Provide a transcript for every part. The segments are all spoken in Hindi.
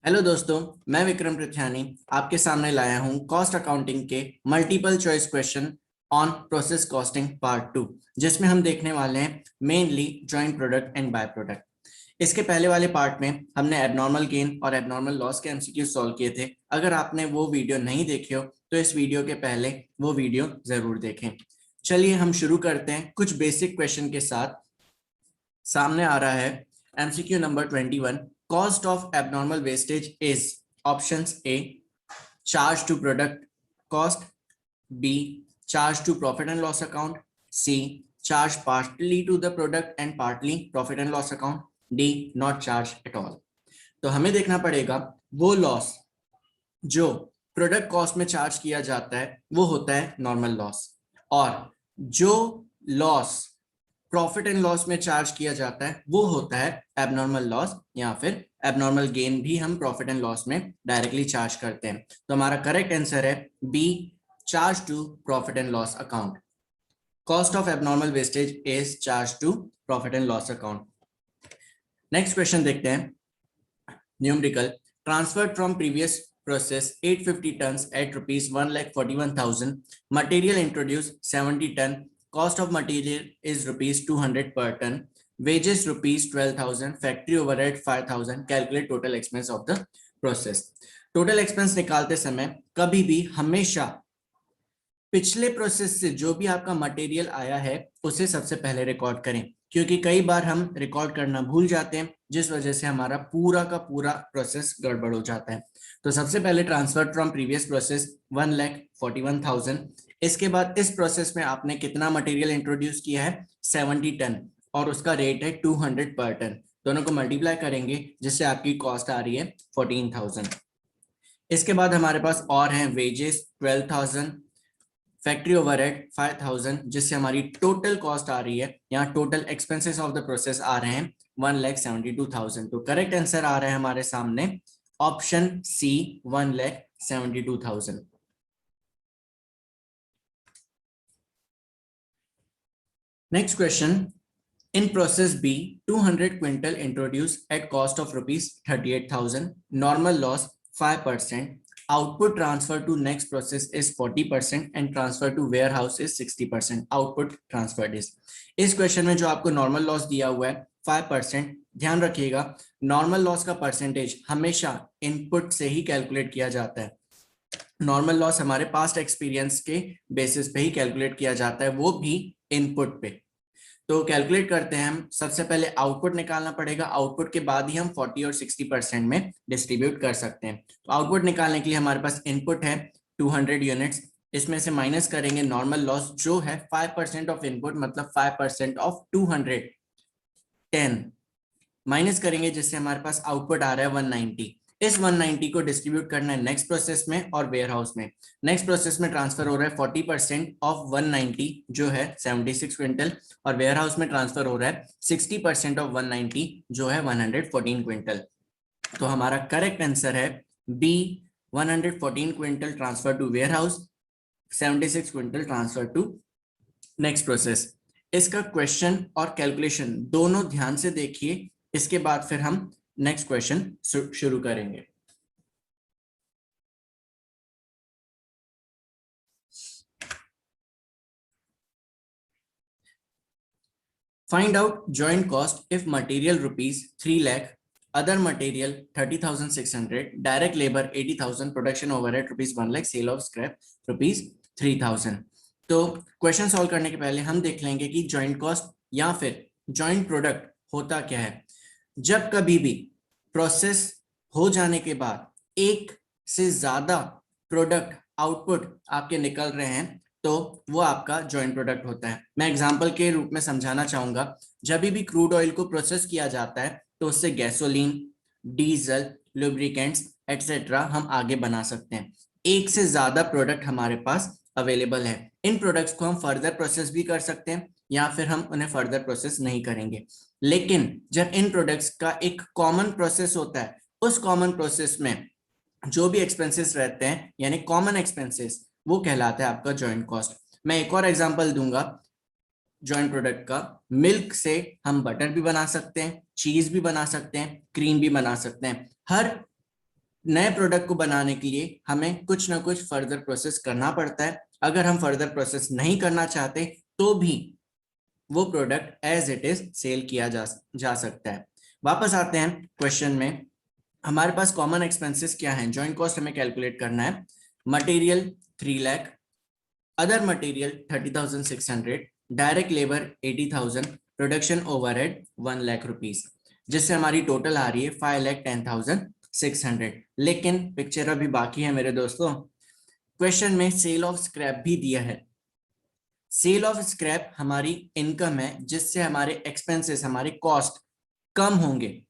हेलो दोस्तों, मैं विक्रम पृथ्यानी आपके सामने लाया हूं कॉस्ट अकाउंटिंग के multiple choice question on process costing part 2, जिसमें हम देखने वाले हैं mainly joint product and by product. इसके पहले वाले पार्ट में हमने एबनॉर्मल गेन और एबनॉर्मल लॉस के एमसीक्यू सॉल्व किए थे। अगर आपने वो वीडियो नहीं देखे हो तो इस वीडियो के पहले वो वीडियो जरूर देखें। चलिए हम शुरू करते हैं कुछ बेसिक क्वेश्चन के साथ। सामने आ रहा है MCQ number 21। Cost of abnormal wastage is options A, charge to product cost, B, charge to profit and loss account, C, charge partly to the product and partly profit and loss account, D, not charge at all। तो हमें देखना पड़ेगा वो लॉस जो प्रोडक्ट कॉस्ट में चार्ज किया जाता है वो होता है नॉर्मल लॉस, और जो लॉस प्रॉफिट एंड लॉस में चार्ज किया जाता है वो होता है एबनॉर्मल लॉस, या फिर एबनॉर्मल गेन भी हम प्रॉफिट एंड लॉस में डायरेक्टली चार्ज करते हैं। तो हमारा करेक्ट आंसर है B, charge to profit and loss account. Cost of abnormal wastage is charge to profit and loss account. Next question देखते हैं। Numerical transferred from previous process 850 tons at rupees 1,41,000, material introduced 70 ton, cost of material is rupees 200 per ton, wages rupees 12,000, factory overhead 5,000, calculate total expense of the process। total expense निकालते समय कभी भी हमेशा पिछले प्रोसेस से जो भी आपका मटेरियल आया है उसे सबसे पहले रिकॉर्ड करें, क्योंकि कई बार हम रिकॉर्ड करना भूल जाते हैं जिस वजह से हमारा पूरा का पूरा प्रोसेस गड़बड़ हो जाता है। तो सबसे पहले ट्रांसफर फ्रॉम प्रीवियस प्रोसेस 1,41,000। इसके बाद इस प्रोसेस में आपने कितना मटेरियल इंट्रोड्यूस किया है 70 टन, और उसका रेट है 200 पर टन। दोनों को मल्टीप्लाई करेंगे जिससे आपकी कॉस्ट आ रही है 14,000। इसके बाद हमारे पास और हैं वेजेस 12,000, फैक्ट्री ओवरहेड 5,000, जिससे हमारी टोटल कॉस्ट आ रही है, यहाँ total expenses of the process आ रहे हैं 1,72,000। तो करेक्ट आंसर आ रहा है हमारे सामने option C 1,72,000। Next question, in process B 200 quintal introduced at cost of rupees 38,000, normal loss 5%, output transfer to next process is 40% and transfer to warehouse is 60%। output transferred is, इस क्वेश्चन में जो आपको नॉर्मल लॉस दिया हुआ है 5%, ध्यान रखिएगा नॉर्मल लॉस का परसेंटेज हमेशा इनपुट से ही कैलकुलेट किया जाता है। नॉर्मल लॉस हमारे पास्ट एक्सपीरियंस के बेसिस पे ही कैलकुलेट किया जाता है, वो भी इनपुट पे। तो कैलकुलेट करते हैं हम। सबसे पहले आउटपुट निकालना पड़ेगा, आउटपुट के बाद ही हम 40 और 60% में डिस्ट्रीब्यूट कर सकते हैं। तो आउटपुट निकालने के लिए हमारे पास इनपुट है 200 यूनिट्स, इसमें से माइनस करेंगे नॉर्मल लॉस जो है 5% ऑफ इनपुट, मतलब 5% ऑफ 210 माइनस करेंगे, जिससे हमारे पास आउटपुट आ रहा है 190। इस 190 को डिस्ट्रीब्यूट करना है नेक्स्ट प्रोसेस में और वेयर हाउस में। नेक्स्ट प्रोसेस में ट्रांसफर हो रहा है 40% ऑफ 190 जो है 76 क्विंटल, और वेयर हाउस में ट्रांसफर हो रहा है 60% ऑफ 190 जो है 114 क्विंटल। तो हमारा करेक्ट आंसर है B, 114 quintal transfer to warehouse, 76 quintal transfer to next process. इसका क्वेश्चन और कैलकुलेशन दोनों ध्यान से देखिए, इसके बाद फिर हम नेक्स्ट क्वेश्चन शुरू करेंगे। Find out joint cost if material rupees 3 lakh, other material 30,600, direct labour 80,000, production overhead rupees 1 lakh, sale of scrap rupees 3,000। तो क्वेश्चन सॉल्व करने के पहले हम देख लेंगे कि जॉइंट कॉस्ट या फिर जॉइंट प्रोडक्ट होता क्या है। जब कभी भी प्रोसेस हो जाने के बाद एक से ज्यादा प्रोडक्ट आउटपुट आपके निकल रहे हैं तो वो आपका जॉइंट प्रोडक्ट होता है। मैं एग्जांपल के रूप में समझाना चाहूंगा। जब भी क्रूड ऑयल को प्रोसेस किया जाता है तो उससे गैसोलीन, डीजल, लुब्रिकेंट्स एटसेट्रा हम आगे बना सकते हैं। एक से ज्यादा प्रोडक्ट हमारे पास अवेलेबल है। इन प्रोडक्ट्स को हम फर्दर प्रोसेस भी कर सकते हैं या फिर हम उन्हें फर्दर प्रोसेस नहीं करेंगे। लेकिन जब इन प्रोडक्ट्स का एक कॉमन प्रोसेस होता है, उस कॉमन प्रोसेस में जो भी एक्सपेंसेस रहते हैं यानी कॉमन एक्सपेंसेस, वो कहलाता है आपका जॉइंट कॉस्ट। मैं एक और एग्जांपल दूंगा जॉइंट प्रोडक्ट का। मिल्क से हम बटर भी बना सकते हैं, चीज भी बना सकते हैं, क्रीम भी बना सकते हैं। हर नए प्रोडक्ट को बनाने के लिए हमें कुछ ना कुछ फर्दर प्रोसेस करना पड़ता है। अगर हम फर्दर प्रोसेस नहीं करना चाहते तो भी वो product as it is sale किया जा सकता है। वापस आते हैं क्वेश्चन में। हमारे पास कॉमन एक्सपेंसेस क्या हैं? जॉइंट कॉस्ट हमें कैलकुलेट करना है। Material 3 lakh, other material 30,600, direct labour 80,000, production overhead 1 lakh rupees, जिससे हमारी टोटल आ रही है 5,10,600। लेकिन पिक्चर अभी बाकी है मेरे दोस्तों। क्वेश्चन में सेल ऑफ स्क्रैप भी दिया है। सेल ऑफ स्क्रैप हमारी इनकम है, जिससे हमारे एक्सपेंसेस, हमारे कॉस्ट कम होंगे,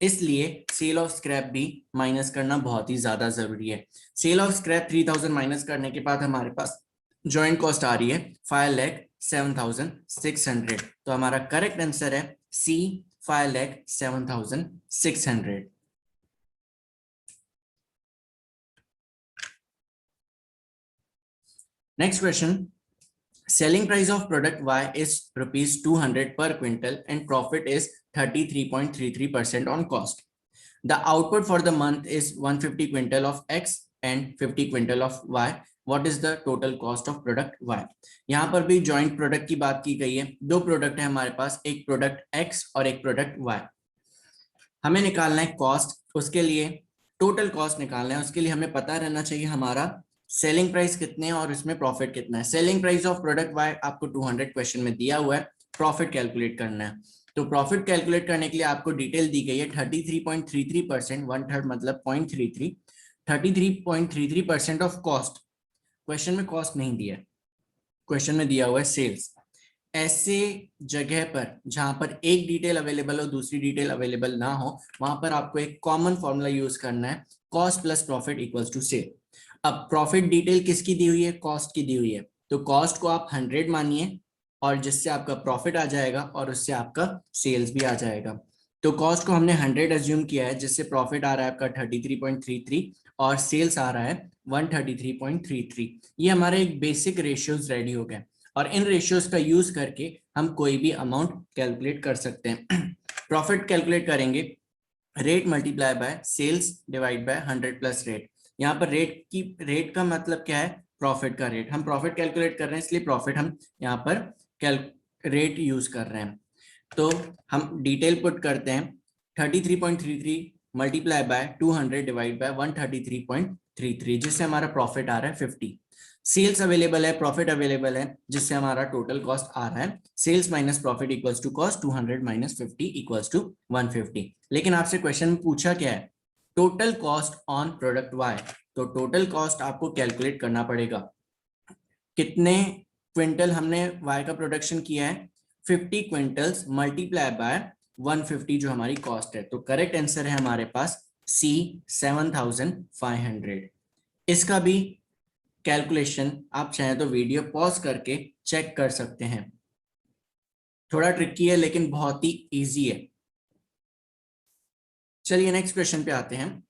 इसलिए सेल ऑफ स्क्रैप भी माइनस करना बहुत ही ज्यादा जरूरी है। सेल ऑफ स्क्रैप 3,000 माइनस करने के बाद हमारे पास जॉइंट कॉस्ट आ रही है 5,07,600। तो हमारा करेक्ट आंसर है सी, 5,07,600। Next question, selling price of product Y is rupees 200 per quintal and profit is 33.33% on cost. The output for the month is 150 quintal of X and 50 quintal of Y. What is the total cost of product Y? यहाँ पर भी joint product की बात की गई है। दो प्रोडक्ट है हमारे पास, एक प्रोडक्ट X और एक प्रोडक्ट Y। हमें निकालना है कॉस्ट, उसके लिए टोटल कॉस्ट निकालना है। उसके लिए हमें पता रहना चाहिए हमारा सेलिंग प्राइस कितने हैं और इसमें प्रॉफिट कितना है। Selling price of product Y आपको 200 क्वेश्चन में दिया हुआ है, प्रॉफिट कैलकुलेट करना है। तो प्रॉफिट कैलकुलेट करने के लिए आपको डिटेल दी गई है 33.33%, 1/3 मतलब 0.33, 33.33% ऑफ कॉस्ट। क्वेश्चन में कॉस्ट नहीं दिया, क्वेश्चन में दिया हुआ है सेल्स। ऐसे जगह पर जहां पर एक डिटेल अवेलेबल हो, दूसरी डिटेल अवेलेबल ना हो, वहां पर आपको एक कॉमन फॉर्मूला यूज करना है, cost plus profit equals to sale. अब प्रॉफिट डिटेल किसकी दी हुई है? कॉस्ट की दी हुई है। तो कॉस्ट को आप 100 मानिए और जिससे आपका प्रॉफिट आ जाएगा और उससे आपका सेल्स भी आ जाएगा। तो कॉस्ट को हमने 100 अज्यूम किया है, जिससे प्रॉफिट आ रहा है आपका 33.33 और सेल्स आ रहा है 133.33। ये हमारे एक बेसिक रेशियोज रेडी हो गए और इन रेशियोज का यूज करके हम कोई भी अमाउंट कैलकुलेट कर सकते हैं। प्रॉफिट कैलकुलेट करेंगे, rate multiply by sales divide by 100 plus rate. यहाँ पर रेट का मतलब क्या है? प्रॉफिट का रेट। हम प्रॉफिट कैलकुलेट कर रहे हैं, इसलिए प्रॉफिट हम यहाँ पर रेट यूज कर रहे हैं। तो हम डिटेल पुट करते हैं, 33.33 मल्टीप्लाई बाय 200 डिवाइड बाय 133.33, जिससे हमारा प्रॉफिट आ रहा है 50। सेल्स अवेलेबल है, प्रॉफिट अवेलेबल है, जिससे हमारा टोटल कॉस्ट आ रहा है sales minus profit equals to cost, 200 minus 50 equals to 150। लेकिन आपसे क्वेश्चन में पूछा क्या है? Total cost on product Y. तो टोटल कॉस्ट आपको कैलकुलेट करना पड़ेगा। कितने क्विंटल हमने वाई का प्रोडक्शन किया है? 50 क्विंटल्स मल्टीप्लाई बाय 150 जो हमारी कॉस्ट है। तो करेक्ट आंसर है हमारे पास सी, 7,500। इसका भी कैलकुलेशन आप चाहें तो वीडियो पॉज करके चेक कर सकते हैं। थोड़ा ट्रिकी है लेकिन बहुत ही इजी है। चलिए नेक्स्ट क्वेश्चन पे आते हैं।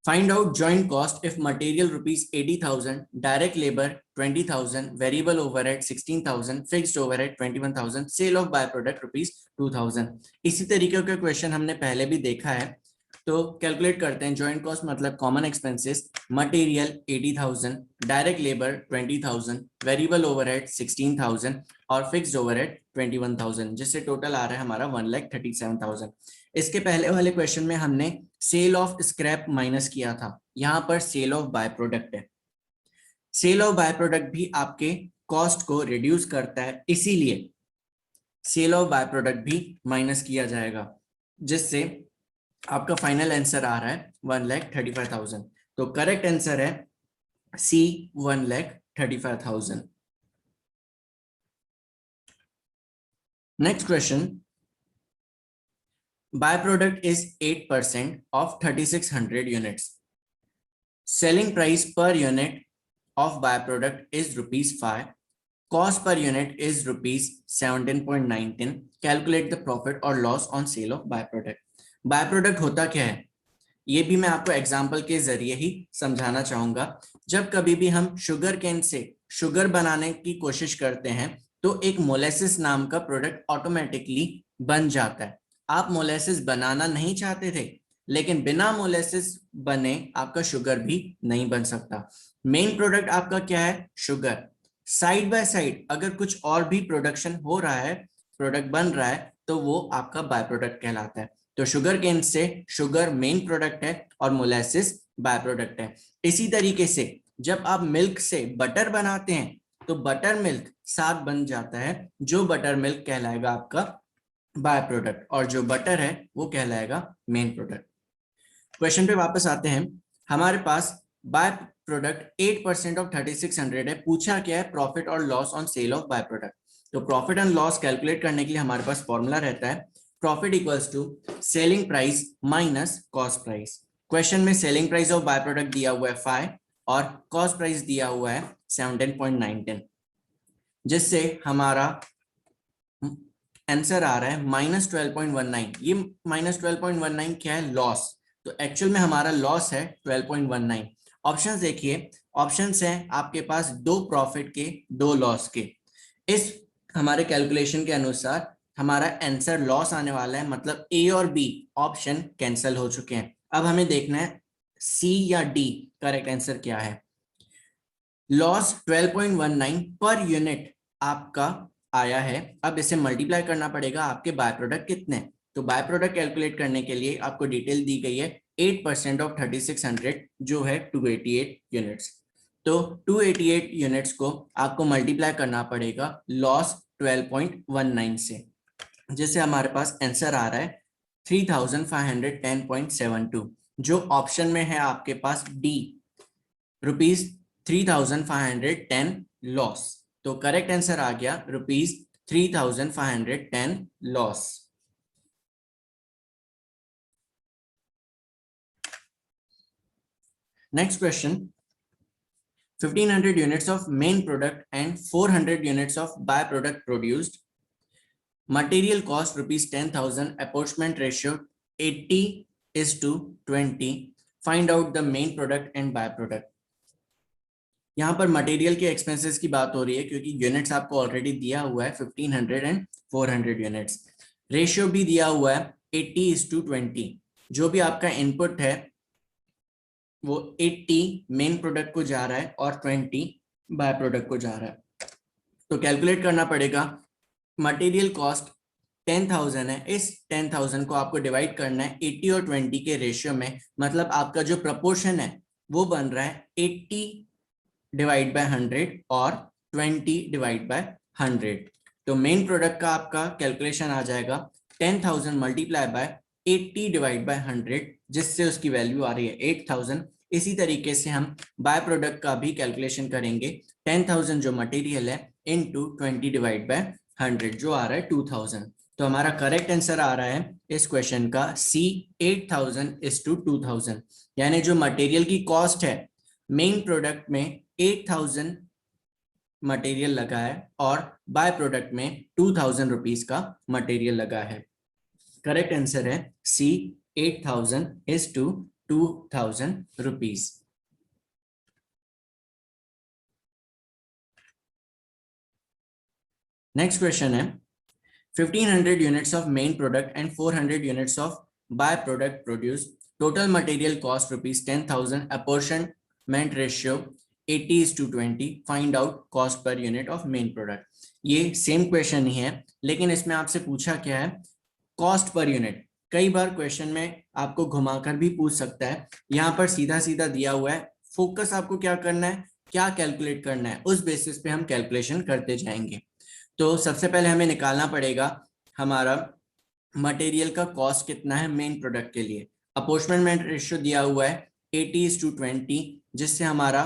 Find out joint cost if material rupees 80,000, direct labor 20,000, variable overhead 16,000, fixed overhead 21,000, sale of byproduct rupees 2,000। इसी तरीके का क्वेश्चन हमने पहले भी देखा है। तो कैलकुलेट करते हैं। जॉइंट कॉस्ट मतलब common expenses, material 80,000, direct labour 20,000, variable overhead 16,000 और फिक्स्ड ओवरहेड 21,000, जिससे टोटल आ रहा है हमारा 1,37,000। इसके पहले वाले क्वेश्चन में हमने सेल ऑफ स्क्रैप माइनस किया था, यहां पर सेल ऑफ बाय प्रोडक्ट है। सेल ऑफ बाय प्रोडक्ट भी आपके कॉस्ट को रिड्यूस करता है, इसीलिए सेल ऑफ बाय प्रोडक्ट भी माइनस किया जाएगा, जिससे आपका फाइनल आंसर आ रहा है 1,35,000। तो करेक्ट आंसर है सी, 1,35,000। Next question, byproduct is 8% of 3,600 units. Selling price per unit of byproduct is ₹5. Cost per unit is ₹17.19. Calculate the profit or loss on sale of byproduct. byproduct होता क्या है ये भी मैं आपको एग्जाम्पल के जरिए ही समझाना चाहूंगा। जब कभी भी हम शुगर केन से शुगर बनाने की कोशिश करते हैं तो एक मोलेसिस नाम का प्रोडक्ट ऑटोमेटिकली बन जाता है। आप मोलेसिस बनाना नहीं चाहते थे, लेकिन बिना मोलेसिस बने आपका शुगर भी नहीं बन सकता। मेन प्रोडक्ट आपका क्या है? शुगर। साइड बाय साइड अगर कुछ और भी प्रोडक्शन हो रहा है, प्रोडक्ट बन रहा है, तो वो आपका बाय प्रोडक्ट कहलाता है। तो शुगर केन से शुगर मेन प्रोडक्ट है और मोलेसिस बाय प्रोडक्ट है। इसी तरीके से जब आप मिल्क से बटर बनाते हैं तो बटर मिल्क साग बन जाता है, जो बटर मिल्क कहलाएगा आपका बाय प्रोडक्ट, और जो बटर है वो कहलाएगा मेन प्रोडक्ट। क्वेश्चन पे वापस आते हैं। हमारे पास बाय प्रोडक्ट 8% ऑफ 3600 है। पूछा क्या है? प्रॉफिट और loss on sale of by product. तो प्रॉफिट एंड लॉस कैलकुलेट करने के लिए हमारे पास फॉर्मूला रहता है profit equals to selling price minus cost price. Question में selling price of by product दिया हुआ है 5 और कॉस्ट प्राइस दिया हुआ है 17.910, जिससे हमारा आंसर आ रहा है -12.19। ये -12.19 क्या है? लॉस। तो एक्चुअल में हमारा लॉस है 12.19। ऑप्शंस देखिए, ऑप्शंस हैं आपके पास 2 प्रॉफिट के 2 लॉस के। इस हमारे कैलकुलेशन के अनुसार हमारा आंसर लॉस आने वाला है, मतलब ए और बी ऑप्शन कैंसिल हो चुके हैं। अब हमें देखना है सी या डी करेक्ट आंसर क्या है। लॉस 12.19 पर यूनिट आपका आया है। अब इसे मल्टीप्लाई करना पड़ेगा आपके बाय प्रोडक्ट कितने। तो बाय प्रोडक्ट कैलकुलेट करने के लिए आपको डिटेल दी गई है 8% ऑफ 3600 जो है 288 यूनिट्स। तो 288 यूनिट्स को आपको मल्टीप्लाई करना पड़ेगा लॉस 12.19 से, जिससे हमारे पास आंसर आ रहा है 3510.72, जो ऑप्शन में है आपके पास डी, ₹3510 लॉस। तो करेक्ट आंसर आ गया ₹3510 loss. Next question, 1500 units of main product and 400 units of by product produced. Material cost ₹10,000. Apportionment ratio 80:20. Find out the main product and by product. यहाँ पर मटेरियल के एक्सपेंसेस की बात हो रही है, क्योंकि यूनिट्स आपको ऑलरेडी दिया हुआ है 1500 एंड 400 यूनिट्स। रेशियो भी दिया हुआ है 80:20। जो भी आपका इनपुट है वो 80 मेन प्रोडक्ट को जा रहा है और 20 बाय प्रोडक्ट को जा रहा है। तो कैलकुलेट करना पड़ेगा। मटेरियल कॉस्ट 10,000 है, इस 10,000 को आपको डिवाइड करना है 80 और 20 के रेशियो में, मतलब आपका जो प्रपोर्शन है वो बन रहा है 80 डिवाइड बाय 100 और 20 डिवाइड बाय 100। तो मेन प्रोडक्ट का आपका कैलकुलेशन आ जाएगा 10,000 मल्टीप्लाई बाय 80 डिवाइड बाय 100, जिससे उसकी वैल्यू आ रही है 8,000। इसी तरीके से हम बाय प्रोडक्ट का भी कैलकुलेशन करेंगे 10,000 जो मटेरियल है इनटू 20 डिवाइड बाय 100 जो आ रहा है 2,000। तो हमारा करेक्ट आंसर आ रहा है इस क्वेश्चन का सी 8,000:2,000, यानी जो मटेरियल की कॉस्ट है मेन प्रोडक्ट में 8,000 मटेरियल लगा है और बाय प्रोडक्ट में 2,000 रुपीज का मटेरियल लगा है। करेक्ट आंसर है सी 8,000:2,000 रुपीज। नेक्स्ट क्वेश्चन है 1500 units of main product and 400 units of by product produced. Total material cost ₹10,000. Apportionment ratio 80:20. Find out cost per unit of main product. ये सेम क्वेश्चन ही है, लेकिन इसमें आपसे पूछा क्या है? कॉस्ट पर यूनिट। कई बार क्वेश्चन में आपको घुमाकर भी पूछ सकता है, यहाँ पर सीधा सीधा दिया हुआ है। फोकस आपको क्या करना है, क्या कैलकुलेट करना है, उस बेसिस पे हम कैलकुलेशन करते जाएंगे। तो सबसे पहले हमें निकालना पड़ेगा हमारा मटेरियल का कॉस्ट कितना है मेन प्रोडक्ट के लिए। अपोर्शनमेंट रेशियो दिया हुआ है 80:20, जिससे हमारा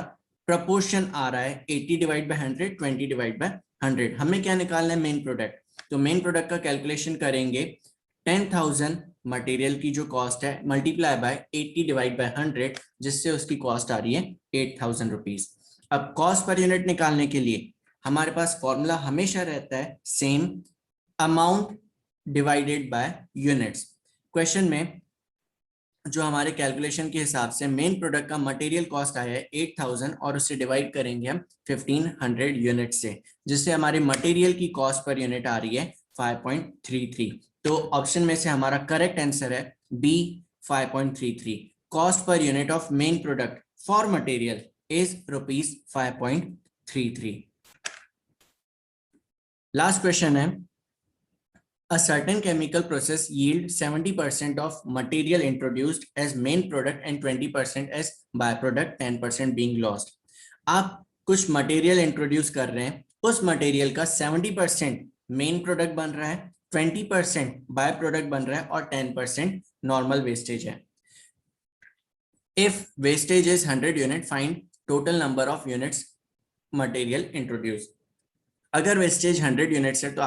प्रपोर्शन आ रहा है 80 डिवाइड बाय 100, 20 डिवाइड बाय 100। हमें क्या निकालना है? Main product. तो मेन प्रोडक्ट का कैलकुलेशन करेंगे 10,000 मटेरियल की जो कॉस्ट है मल्टीप्लाई बाय 80 डिवाइड बाय 100, जिससे उसकी कॉस्ट आ रही है 8,000 रुपीज। अब कॉस्ट पर यूनिट निकालने के लिए हमारे पास फॉर्मूला हमेशा रहता है same, amount divided by units. Question में जो हमारे कैलकुलेशन के हिसाब से मेन प्रोडक्ट का मटेरियल कॉस्ट आया है 8,000 और उससे डिवाइड करेंगे हम 1500 यूनिट से, जिससे हमारी मटेरियल की कॉस्ट पर यूनिट आ रही है 5.33। तो ऑप्शन में से हमारा करेक्ट आंसर है बी 5.33। कॉस्ट पर unit of main product for material is ₹5.33। Last question है, a certain chemical process yield 70% of material introduced as main product and 20% as byproduct, 10% being lost। आप कुछ मटेरियल इंट्रोड्यूस कर रहे हैं, उस मटेरियल का 70% मेन प्रोडक्ट बन रहा है, 20% बाय प्रोडक्ट बन रहा है और 10% नॉर्मल वेस्टेज है। If wastage is 100 unit, find total number of units material introduce. अगर वेस्टेज 100 यूनिट्स है तो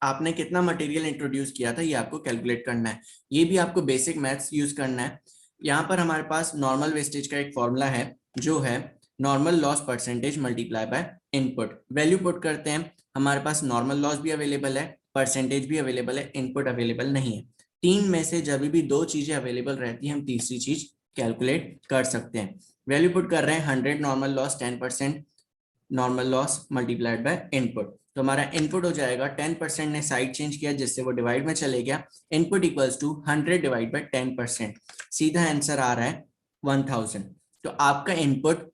आपने कितना मटेरियल इंट्रोड्यूस किया था ये आपको कैलकुलेट करना है। ये भी आपको बेसिक मैथ्स यूज करना है। यहाँ पर हमारे पास नॉर्मल वेस्टेज का एक फॉर्मूला है जो है normal loss percentage multiply by input. Value put करते हैं, हमारे पास नॉर्मल लॉस भी अवेलेबल है, परसेंटेज भी अवेलेबल है, इनपुट अवेलेबल नहीं है। तीन में से जब भी दो चीजें अवेलेबल रहती है हम तीसरी चीज कैलकुलेट कर सकते हैं। वैल्यू पुट कर रहे हैं 100 normal loss 10% normal loss multiplied by input. तो हमारा इनपुट हो जाएगा 10% ने साइड चेंज किया जिससे वो डिवाइड में चले गया, input equals to 100 divide by 10%। सीधा आंसर आ रहा है 1000। तो आपका इनपुट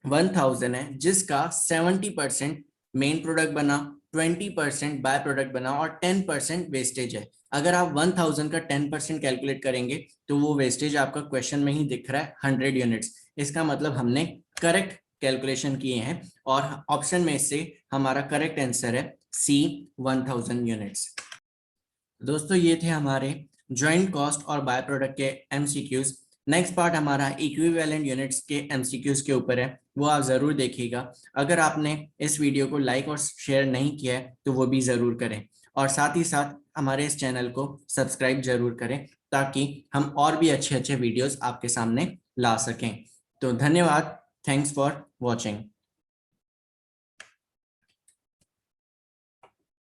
1000 है जिसका 70% मेन प्रोडक्ट बना, 20% बाय प्रोडक्ट बना और 10% वेस्टेज है। अगर आप 1000 का 10% कैलकुलेट करेंगे तो वो वेस्टेज आपका क्वेश्चन में ही दिख रहा है 100 यूनिट्स। इसका मतलब हमने करेक्ट कैलकुलेशन किए हैं और ऑप्शन में से हमारा करेक्ट आंसर है सी 1000 यूनिट्स। दोस्तों ये थे हमारे जॉइंट कॉस्ट और बाय प्रोडक्ट के एमसीक्यूज। नेक्स्ट पार्ट हमारा इक्विवेलेंट यूनिट्स के एमसीक्यूज के ऊपर है, वो आप जरूर देखिएगा। अगर आपने इस वीडियो को लाइक और शेयर नहीं किया है तो वो भी जरूर करें और साथ ही साथ हमारे इस चैनल को सब्सक्राइब जरूर करें ताकि हम और भी अच्छे अच्छे वीडियोस आपके सामने ला सकें। तो धन्यवाद, थैंक्स फॉर वॉचिंग।